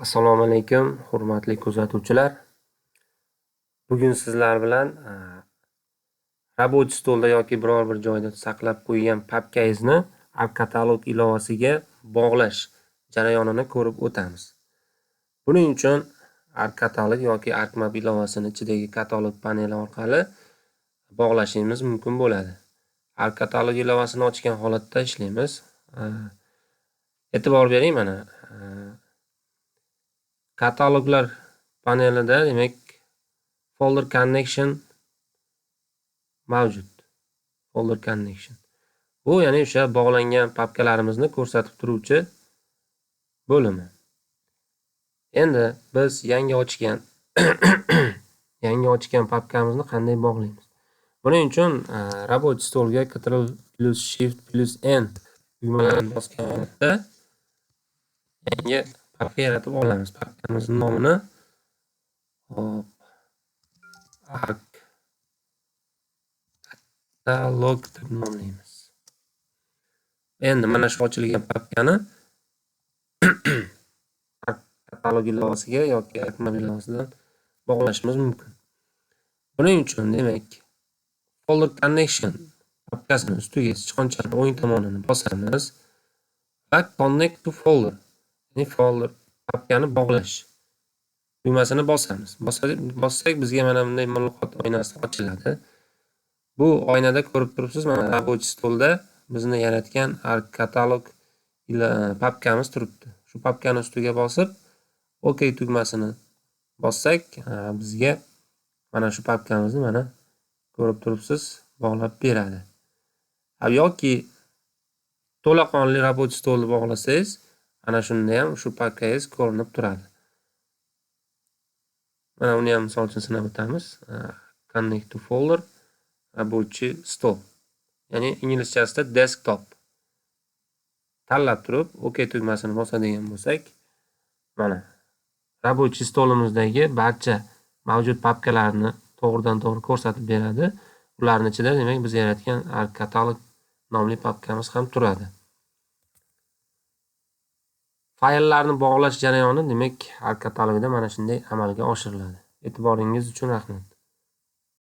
Assalomu alaykum, hurmatli kuzatuvchilar. Bugun sizlar bilan robot stolda yoki biror bir joyda saqlab qo'ygan papkangizni ArcCatalog ilovasiga bog'lash jarayonini ko'rib o'tamiz. Buning uchun ArcCatalog yoki ArcMap ilovasini ichidagi katalog paneli orqali bog'lashingiz mumkin bo'ladi. ArcCatalog ilovasini ochgan holatda ishlaymiz. E'tibor bering mana. Kataloglar panelida demak folder connection mavjud. Folder connection. Bu ya'ni o'sha bog'langan papkalarimizni ko'rsatib turuvchi bo'limi. Endi biz yangi ochgan papkamizni qanday bog'laymiz? Buning uchun robot stolga Ctrl+Shift+N tugmalarini bosgan holatda yangi papka yaratib olamiz. Papkamizning nomini ArcCatalog deb nomlaymiz. Endi mana shu ochilgan papkani ArcCatalog ilovasiga yoki ArcMap ilovasidan bog'lashimiz mumkin. Buning uchun demak folder connection papkasini ustiga sichqonchaning o'ng tomonini bosamiz va connect to folder, ya'ni folder papkani bog'lash tugmasini bosamiz. Bossak bizga mana bunday muloqot oynasi ochiladi. Bu oynada ko'rib turibsiz, mana robot stolda bizni yaratgan ArcCatalog papkamiz turibdi. Shu papkani ustiga bosib, OK tugmasini bossak, bizga mana shu papkamizni mana ko'rib turibsiz, bog'lab beradi. Yoki to'laqonli robot stolni bog'lasangiz, ana shunda ham shu papkangiz ko'rinib turadi. Mana uni ham misol uchun sinab o'tamiz. Connect to folder robotchi stol. Ya'ni inglizchasida desktop. Tanlab turib, OK tugmasini bosadigan bo'lsak, mana robotchi stolimizdagi barcha mavjud papkalarni to'g'ridan-to'g'ri ko'rsatib beradi. Ularning ichida demak biz yaratgan ArcCatalog nomli papkamiz ham turadi. Fayllarni bog'lash jarayoni demak ArcCatalogda mana shunday amalga oshiriladi. E'tiboringiz uchun rahmat.